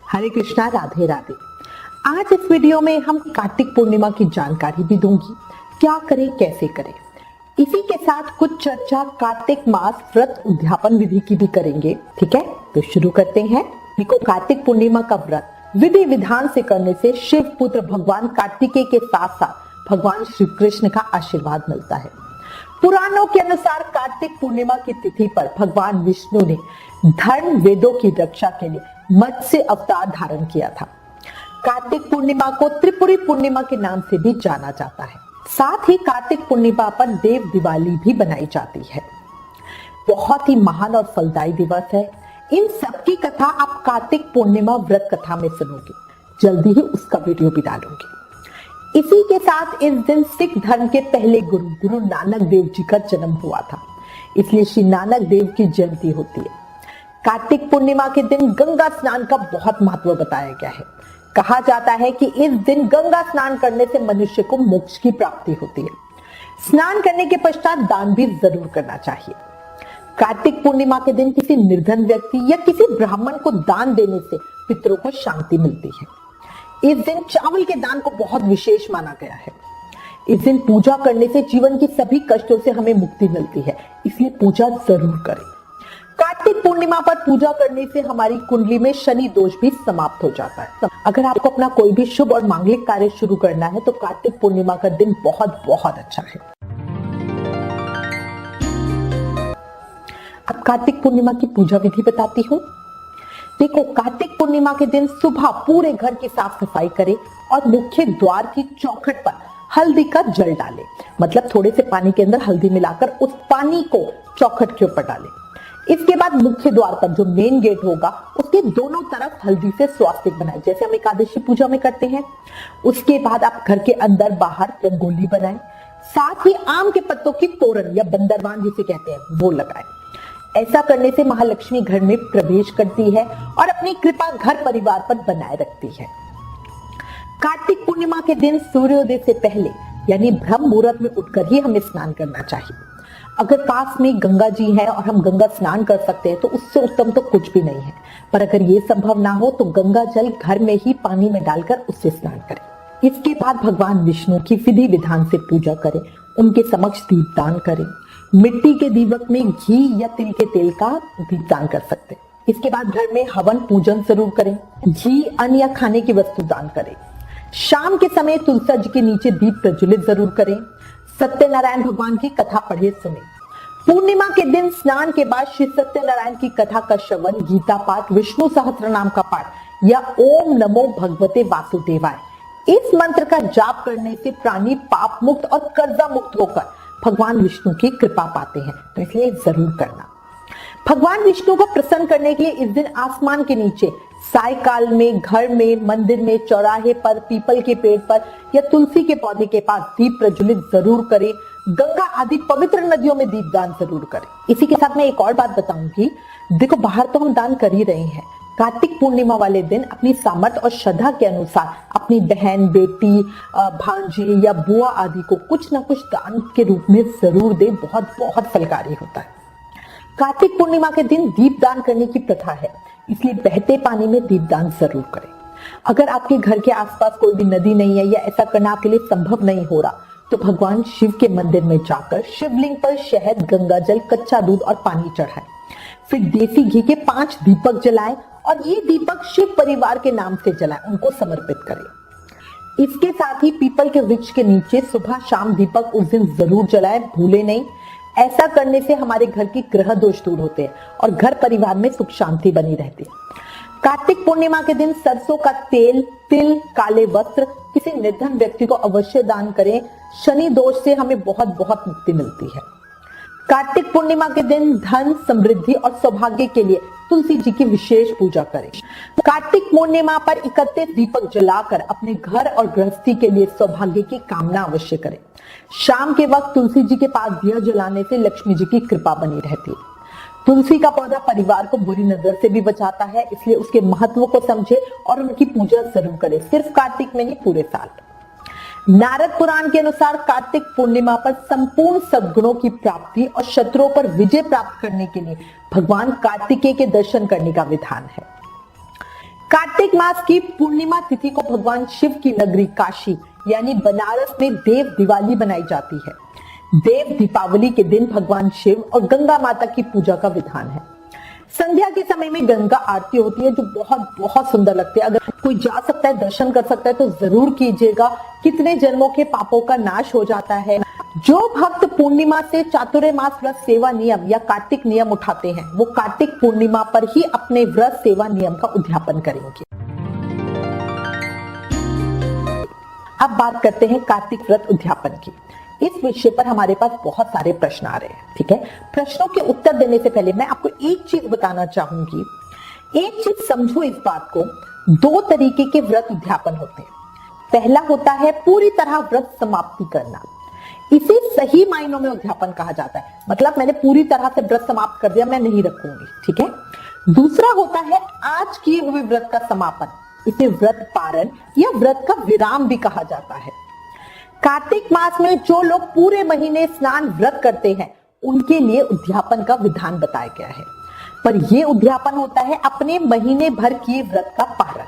हरे कृष्णा, राधे राधे। आज इस वीडियो में हम कार्तिक पूर्णिमा की जानकारी भी दूंगी, क्या करें कैसे करें। इसी के साथ कुछ चर्चा कार्तिक मास व्रत उद्यापन विधि की भी करेंगे। ठीक है, तो शुरू करते हैं। देखो, कार्तिक पूर्णिमा का व्रत विधि विधान से करने से शिव पुत्र भगवान कार्तिकेय के साथ साथ भगवान श्री कृष्ण का आशीर्वाद मिलता है। पुराणों के अनुसार कार्तिक पूर्णिमा की तिथि पर भगवान विष्णु ने धर्म वेदों की रक्षा के लिए मत्स्य अवतार धारण किया था। कार्तिक पूर्णिमा को त्रिपुरी पूर्णिमा के नाम से भी जाना जाता है। साथ ही कार्तिक पूर्णिमा पर देव दिवाली भी बनाई जाती है। बहुत ही महान और फलदायी दिवस है। इन सब की कथा आप कार्तिक पूर्णिमा व्रत कथा में सुनोगे। जल्दी ही उसका वीडियो भी डालूंगी। इसी के साथ इस दिन सिख धर्म के पहले गुरु नानक देव जी का जन्म हुआ था, इसलिए श्री नानक देव की जयंती होती है। कार्तिक पूर्णिमा के दिन गंगा स्नान का बहुत महत्व बताया गया है। कहा जाता है कि इस दिन गंगा स्नान करने से मनुष्य को मोक्ष की प्राप्ति होती है। स्नान करने के पश्चात दान भी जरूर करना चाहिए। कार्तिक पूर्णिमा के दिन किसी निर्धन व्यक्ति या किसी ब्राह्मण को दान देने से पितरों को शांति मिलती है। इस दिन चावल के दान को बहुत विशेष माना गया है। इस दिन पूजा करने से जीवन के सभी कष्टों से हमें मुक्ति मिलती है, इसलिए पूजा जरूर करें। कार्तिक पूर्णिमा पर पूजा करने से हमारी कुंडली में शनि दोष भी समाप्त हो जाता है। अगर आपको अपना कोई भी शुभ और मांगलिक कार्य शुरू करना है तो कार्तिक पूर्णिमा का दिन बहुत बहुत अच्छा है। अब कार्तिक पूर्णिमा की पूजा विधि बताती हूँ। देखो, कार्तिक पूर्णिमा के दिन सुबह पूरे घर की साफ सफाई करें और मुख्य द्वार की चौखट पर हल्दी का जल डालें। मतलब थोड़े से पानी के अंदर हल्दी मिलाकर उस पानी को चौखट के ऊपर डालें। इसके बाद मुख्य द्वार पर जो मेन गेट होगा उसके दोनों तरफ हल्दी से स्वास्तिक बनाएं, जैसे हम एकादशी पूजा में करते हैं। उसके बाद आप घर के अंदर बाहर रंगोली बनाएं। साथ ही आम के पत्तों की तोरण या बंदरवान जिसे कहते हैं वो लगाएं। ऐसा करने से महालक्ष्मी घर में प्रवेश करती है और अपनी कृपा घर परिवार पर बनाए रखती है। कार्तिक पूर्णिमा के दिन सूर्योदय से पहले यानी ब्रह्म मुहूर्त में उठकर ही हमें स्नान करना चाहिए। अगर पास में गंगा जी है और हम गंगा स्नान कर सकते हैं तो उससे उत्तम तो कुछ भी नहीं है। पर अगर ये संभव ना हो तो गंगा जल घर में ही पानी में डालकर उससे स्नान करें। इसके बाद भगवान विष्णु की विधि विधान से पूजा करें, उनके समक्ष दीपदान करें। मिट्टी के दीपक में घी या तिल के तेल का दीपदान कर सकते हैं। इसके बाद घर में हवन पूजन जरूर करें। घी, अन्न या खाने की वस्तु दान करें। शाम के समय तुलसी जी के नीचे दीप प्रज्वलित जरूर करें। सत्यनारायण भगवान की कथा पढ़े सुने। पूर्णिमा के दिन स्नान के बाद श्री सत्यनारायण की कथा का श्रवण, गीता पाठ, विष्णु सहस्त्र नाम का पाठ या ओम नमो भगवते वासुदेवाय इस मंत्र का जाप करने से प्राणी पाप मुक्त और कर्जा मुक्त होकर भगवान विष्णु की कृपा पाते हैं, तो इसलिए जरूर करना। भगवान विष्णु को प्रसन्न करने के लिए इस दिन आसमान के नीचे, सायकाल में, घर में, मंदिर में, चौराहे पर, पीपल के पेड़ पर या तुलसी के पौधे के पास दीप प्रज्वलित जरूर करें। गंगा आदि पवित्र नदियों में दीपदान जरूर करें। इसी के साथ मैं एक और बात बताऊंगी। देखो, बाहर तो हम दान कर ही रहे हैं। कार्तिक पूर्णिमा वाले दिन अपनी सामर्थ्य और श्रद्धा के अनुसार अपनी बहन, बेटी, भांजी या बुआ आदि को कुछ ना कुछ दान के रूप में जरूर दे। बहुत बहुत फलकारी होता है। कार्तिक पूर्णिमा के दिन दीपदान करने की प्रथा है, इसलिए बहते पानी में दीपदान जरूर करें। अगर आपके घर के आसपास कोई भी नदी नहीं है या ऐसा करना आपके लिए संभव नहीं हो रहा तो भगवान शिव के मंदिर में जाकर शिवलिंग पर शहद, गंगा जल, कच्चा दूध और पानी चढ़ाएं। फिर देसी घी के 5 दीपक जलाएं और ये दीपक शिव परिवार के नाम से जलाएं, उनको समर्पित करें। इसके साथ ही पीपल के वृक्ष के नीचे सुबह शाम दीपक उस दिन जरूर जलाएं, भूले नहीं। ऐसा करने से हमारे घर की ग्रह दोष दूर होते हैं और घर परिवार में सुख शांति बनी रहती है। कार्तिक पूर्णिमा के दिन सरसों का तेल, तिल, काले वस्त्र किसी निर्धन व्यक्ति को अवश्य दान करें। शनि दोष से हमें बहुत बहुत मुक्ति मिलती है। कार्तिक पूर्णिमा के दिन धन, समृद्धि और सौभाग्य के लिए तुलसी जी की विशेष पूजा करें। कार्तिक पूर्णिमा पर 31 दीपक जलाकर अपने घर और गृहस्थी के लिए सौभाग्य की कामना अवश्य करें। शाम के वक्त तुलसी जी के पास दिया जलाने से लक्ष्मी जी की कृपा बनी रहती है। तुलसी का पौधा परिवार को बुरी नजर से भी बचाता है, इसलिए उसके महत्व को समझे और उनकी पूजा जरूर करें, सिर्फ कार्तिक में ही, पूरे साल। नारद पुराण के अनुसार कार्तिक पूर्णिमा पर संपूर्ण सद्गुणों की प्राप्ति और शत्रुओं पर विजय प्राप्त करने के लिए भगवान कार्तिकेय के दर्शन करने का विधान है। कार्तिक मास की पूर्णिमा तिथि को भगवान शिव की नगरी काशी यानी बनारस में देव दिवाली बनाई जाती है। देव दीपावली के दिन भगवान शिव और गंगा माता की पूजा का विधान है। संध्या के समय में गंगा आरती होती है जो बहुत बहुत सुंदर लगती है। अगर कोई जा सकता है, दर्शन कर सकता है तो जरूर कीजिएगा। कितने जन्मों के पापों का नाश हो जाता है। जो भक्त पूर्णिमा से चातुर्मास व्रत सेवा नियम या कार्तिक नियम उठाते हैं वो कार्तिक पूर्णिमा पर ही अपने व्रत सेवा नियम का उद्यापन करेंगे। अब बात करते हैं कार्तिक व्रत उद्यापन की। इस विषय पर हमारे पास बहुत सारे प्रश्न आ रहे हैं। ठीक है, प्रश्नों के उत्तर देने से पहले मैं आपको एक चीज बताना चाहूंगी। एक चीज समझो इस बात को, दो तरीके के व्रत उद्यापन होते हैं। पहला होता है पूरी तरह व्रत समाप्ति करना, इसे सही मायनों में उद्यापन कहा जाता है। मतलब मैंने पूरी तरह से व्रत समाप्त कर दिया, मैं नहीं रखूंगी। ठीक है। दूसरा होता है आज किए हुए व्रत का समापन, इसे व्रत पारण या व्रत का विराम भी कहा जाता है। कार्तिक मास में जो लोग पूरे महीने स्नान व्रत करते हैं उनके लिए उद्यापन का विधान बताया गया है, पर यह उद्यापन होता है अपने महीने भर किए व्रत का पारण।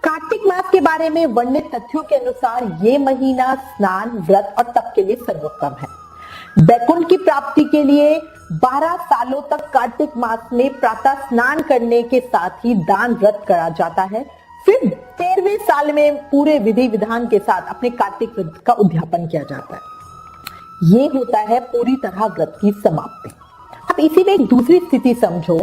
कार्तिक मास के बारे में वर्णित तथ्यों के अनुसार ये महीना स्नान व्रत और तप के लिए सर्वोत्तम है। वैकुंठ की प्राप्ति के लिए 12 सालों तक कार्तिक मास में प्रातः स्नान करने के साथ ही दान व्रत करा जाता है। फिर 13वें साल में पूरे विधि विधान के साथ अपने कार्तिक व्रत का उद्यापन किया जाता है। ये होता है पूरी तरह व्रत की समाप्ति। अब इसी में एक दूसरी स्थिति समझो।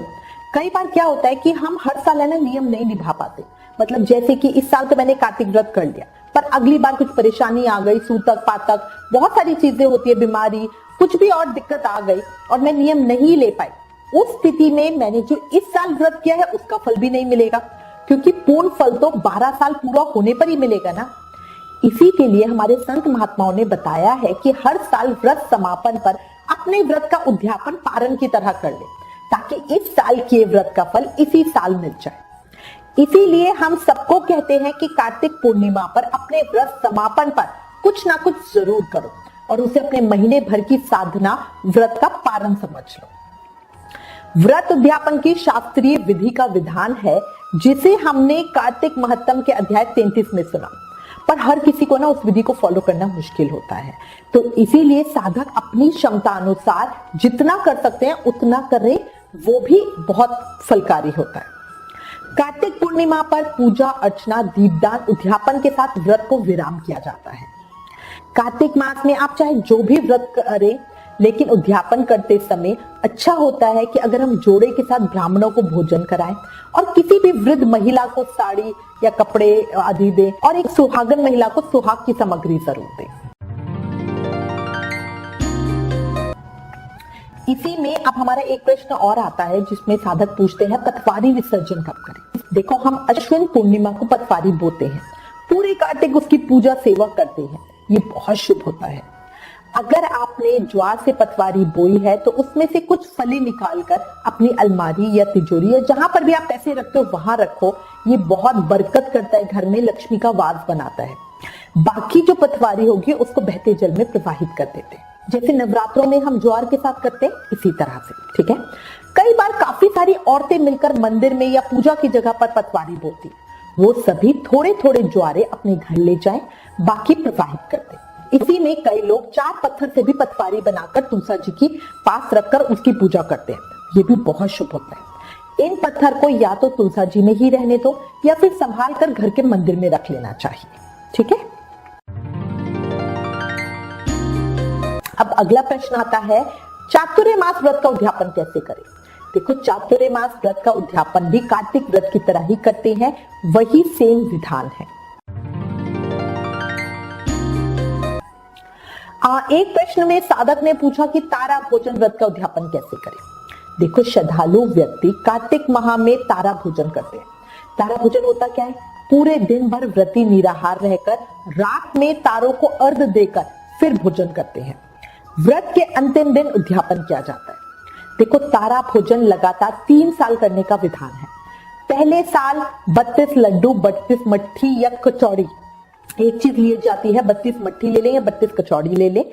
कई बार क्या होता है कि हम हर साल है ना नियम नहीं निभा पाते। मतलब जैसे कि इस साल तो मैंने कार्तिक व्रत कर लिया, पर अगली बार कुछ परेशानी आ गई, सूतक पातक बहुत सारी चीजें होती है, बीमारी कुछ भी और दिक्कत आ गई और मैं नियम नहीं ले पाई। उस स्थिति में मैंने जो इस साल व्रत किया है उसका फल भी नहीं मिलेगा, क्योंकि पूर्ण फल तो 12 साल पूरा होने पर ही मिलेगा ना। इसी के लिए हमारे संत महात्माओं ने बताया है कि हर साल व्रत समापन पर अपने व्रत का उद्यापन पारण की तरह कर ले, ताकि इस साल के व्रत का फल इसी साल मिल जाए। इसीलिए हम सबको कहते हैं कि कार्तिक पूर्णिमा पर अपने व्रत समापन पर कुछ ना कुछ जरूर करो और उसे अपने महीने भर की साधना व्रत का पारण समझ लो। व्रत उद्यापन की शास्त्रीय विधि का विधान है जिसे हमने कार्तिक महत्तम के अध्याय 33 में सुना, पर हर किसी को ना उस विधि को फॉलो करना मुश्किल होता है। तो इसीलिए साधक अपनी क्षमता अनुसार जितना कर सकते हैं उतना करें, वो भी बहुत फलकारी होता है। कार्तिक पूर्णिमा पर पूजा अर्चना दीपदान उद्यापन के साथ व्रत को विराम किया जाता है। कार्तिक मास में आप चाहे जो भी व्रत करें, लेकिन उद्यापन करते समय अच्छा होता है कि अगर हम जोड़े के साथ ब्राह्मणों को भोजन कराएं और किसी भी वृद्ध महिला को साड़ी या कपड़े आदि दें और एक सुहागन महिला को सुहाग की सामग्री जरूर दें। इसी में अब हमारा एक प्रश्न और आता है जिसमें साधक पूछते हैं पतवारी विसर्जन कब करें। देखो, हम अश्विन पूर्णिमा को पतवारी बोते हैं, पूरे कार्तिक उसकी पूजा सेवा करते हैं, ये बहुत शुभ होता है। अगर आपने ज्वार से पतवारी बोई है तो उसमें से कुछ फली निकालकर अपनी अलमारी या तिजोरी या जहां पर भी आप पैसे रखते हो वहां रखो, ये बहुत बरकत करता है, घर में लक्ष्मी का वास बनाता है। बाकी जो पतवारी होगी उसको बहते जल में प्रवाहित कर देते हैं, जैसे नवरात्रों में हम ज्वार के साथ करते हैं इसी तरह से। ठीक है। कई बार काफी सारी औरतें मिलकर मंदिर में या पूजा की जगह पर पतवारी बोती, वो सभी थोड़े थोड़े ज्वारे अपने घर ले जाएं, बाकी प्रवाहित कर दें। इसी में कई लोग 4 पत्थर से भी पतवारी बनाकर तुलसा जी की पास रखकर उसकी पूजा करते हैं, ये भी बहुत शुभ होता है। इन पत्थर को या तो तुलसा जी में ही रहने दो या फिर संभाल कर घर के मंदिर में रख लेना चाहिए। ठीक है। अब अगला प्रश्न आता है चातुर्मास व्रत का उद्यापन कैसे करें। देखो, चातुर्मास व्रत का उद्यापन भी कार्तिक व्रत की तरह ही करते हैं, वही सेम विधान है। एक प्रश्न में साधक ने पूछा कि तारा भोजन व्रत का उद्यापन कैसे करें। देखो, श्रद्धालु व्यक्ति कार्तिक माह में तारा भोजन करते हैं। तारा भोजन होता क्या है? पूरे दिन भर व्रती निराहार रहकर रात में तारों को अर्घ्य देकर फिर भोजन करते हैं। व्रत के अंतिम दिन उद्यापन किया जाता है। देखो, तारा भोजन लगातार 3 साल करने का विधान है। पहले साल 32 लड्डू, 32 मट्ठी या कचौड़ी, एक चीज ली जाती है, 32 मट्ठी ले लें या 32 कचौड़ी ले लें,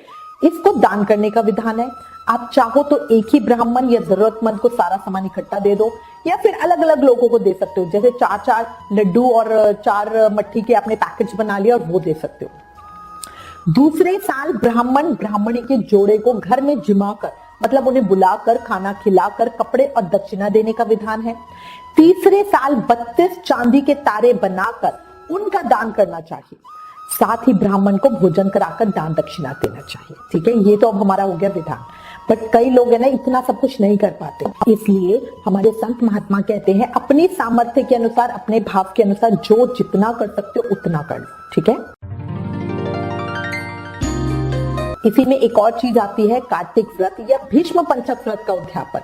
इसको दान करने का विधान है। आप चाहो तो एक ही ब्राह्मण या जरूरतमंद को सारा सामान इकट्ठा दे दो, या फिर अलग अलग लोगों को दे सकते हो। जैसे 4-4 लड्डू और 4 मट्ठी के आपने पैकेज बना लिया और वो दे सकते हो। दूसरे साल ब्राह्मण ब्राह्मणी के जोड़े को घर में जिमा कर, मतलब उन्हें बुलाकर खाना खिलाकर कपड़े और दक्षिणा देने का विधान है। तीसरे साल 32 चांदी के तारे बनाकर उनका दान करना चाहिए। साथ ही ब्राह्मण को भोजन कराकर दान दक्षिणा देना चाहिए। ठीक है, ये तो अब हमारा हो गया विधान। बट कई लोग है ना इतना सब कुछ नहीं कर पाते, इसलिए हमारे संत महात्मा कहते हैं अपनी सामर्थ्य के अनुसार, अपने भाव के अनुसार जो जितना कर सकते हो उतना कर लो। ठीक है, इसी में एक और चीज आती है कार्तिक व्रत या भीष्म पंचक व्रत का उद्यापन।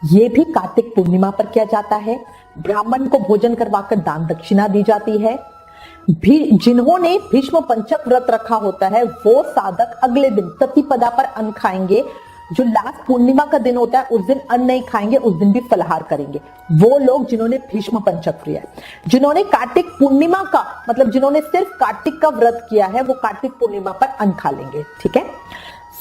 ये भी कार्तिक पूर्णिमा पर किया जाता है। ब्राह्मण को भोजन करवाकर दान दक्षिणा दी जाती है। जिन्होंने भीष्म पंचक व्रत रखा होता है वो साधक अगले दिन प्रतिपदा पर अन्न खाएंगे। जो लास्ट पूर्णिमा का दिन होता है उस दिन अन्न नहीं खाएंगे, उस दिन भी फलाहार करेंगे। वो लोग जिन्होंने भीष्म पंचक किया है। जिन्होंने कार्तिक पूर्णिमा का मतलब जिन्होंने सिर्फ कार्तिक का व्रत किया है वो कार्तिक पूर्णिमा पर अन्न खा लेंगे। ठीक है,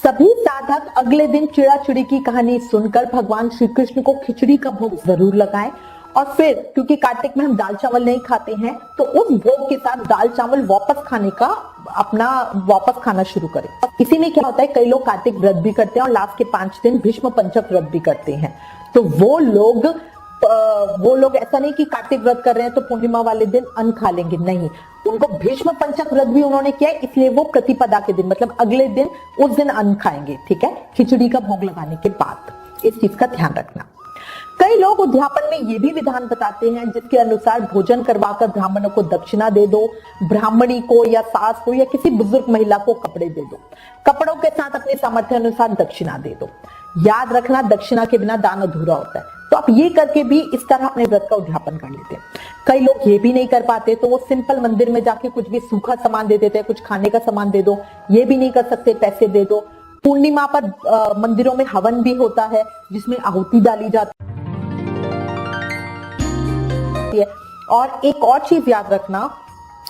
सभी साधक अगले दिन चिड़ा चिड़ी की कहानी सुनकर भगवान श्री कृष्ण को खिचड़ी का भोग जरूर लगाएं। और फिर क्योंकि कार्तिक में हम दाल चावल नहीं खाते हैं तो उस भोग के साथ दाल चावल वापस खाना शुरू करें। इसी में क्या होता है, कई लोग कार्तिक व्रत भी करते हैं और लास्ट के 5 दिन भीष्म पंचक व्रत भी करते हैं। तो वो लोग ऐसा नहीं कि कार्तिक व्रत कर रहे हैं तो पूर्णिमा वाले दिन अन्न खा लेंगे, नहीं, उनको भीष्म पंचक व्रत भी उन्होंने किया, इसलिए वो प्रतिपदा के दिन मतलब अगले दिन उस दिन अन्न खाएंगे। ठीक है, खिचड़ी का भोग लगाने के बाद, इस चीज का ध्यान रखना। कई लोग उद्यापन में ये भी विधान बताते हैं जिसके अनुसार भोजन करवाकर ब्राह्मणों को दक्षिणा दे दो, ब्राह्मणी को या सास को या किसी बुजुर्ग महिला को कपड़े दे दो, कपड़ों के साथ अपने सामर्थ्य अनुसार दक्षिणा दे दो। याद रखना दक्षिणा के बिना दान अधूरा होता है। तो आप ये करके भी इस तरह अपने व्रत का उद्यापन कर लेते हैं। कई लोग ये भी नहीं कर पाते तो वो सिंपल मंदिर में जाके कुछ भी सूखा सामान दे देते हैं, कुछ खाने का सामान दे दो। ये भी नहीं कर सकते, पैसे दे दो। पूर्णिमा पर मंदिरों में हवन भी होता है जिसमें आहुति डाली जाती है। और एक और चीज याद रखना,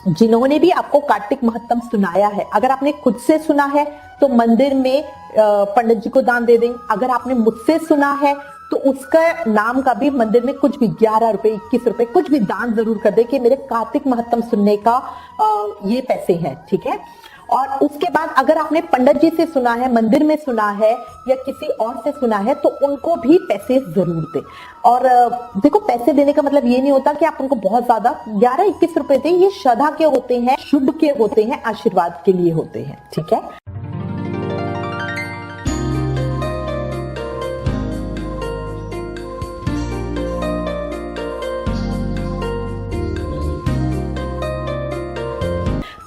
जिन्होंने भी आपको कार्तिक महत्तम सुनाया है, अगर आपने खुद से सुना है तो मंदिर में पंडित जी को दान दे दें। अगर आपने मुझसे सुना है तो उसका नाम का भी मंदिर में कुछ भी 11 रुपए 21 रुपए कुछ भी दान जरूर कर दे कि मेरे कार्तिक महत्तम सुनने का ये पैसे हैं। ठीक है, और उसके बाद अगर आपने पंडित जी से सुना है, मंदिर में सुना है या किसी और से सुना है तो उनको भी पैसे जरूर दें। और देखो, पैसे देने का मतलब ये नहीं होता कि आप उनको बहुत ज्यादा 11-21 रुपए दें। ये श्रद्धा के होते हैं, शुभ के होते हैं, आशीर्वाद के लिए होते हैं। ठीक है,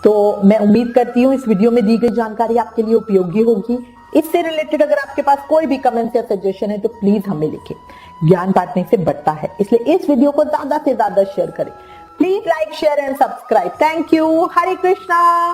तो मैं उम्मीद करती हूँ इस वीडियो में दी गई जानकारी आपके लिए उपयोगी होगी। इससे रिलेटेड अगर आपके पास कोई भी कमेंट या सजेशन है तो प्लीज हमें लिखें। ज्ञान बांटने से बढ़ता है, इसलिए इस वीडियो को ज्यादा से ज्यादा शेयर करें। Please like, share and subscribe. Thank you. Hare Krishna.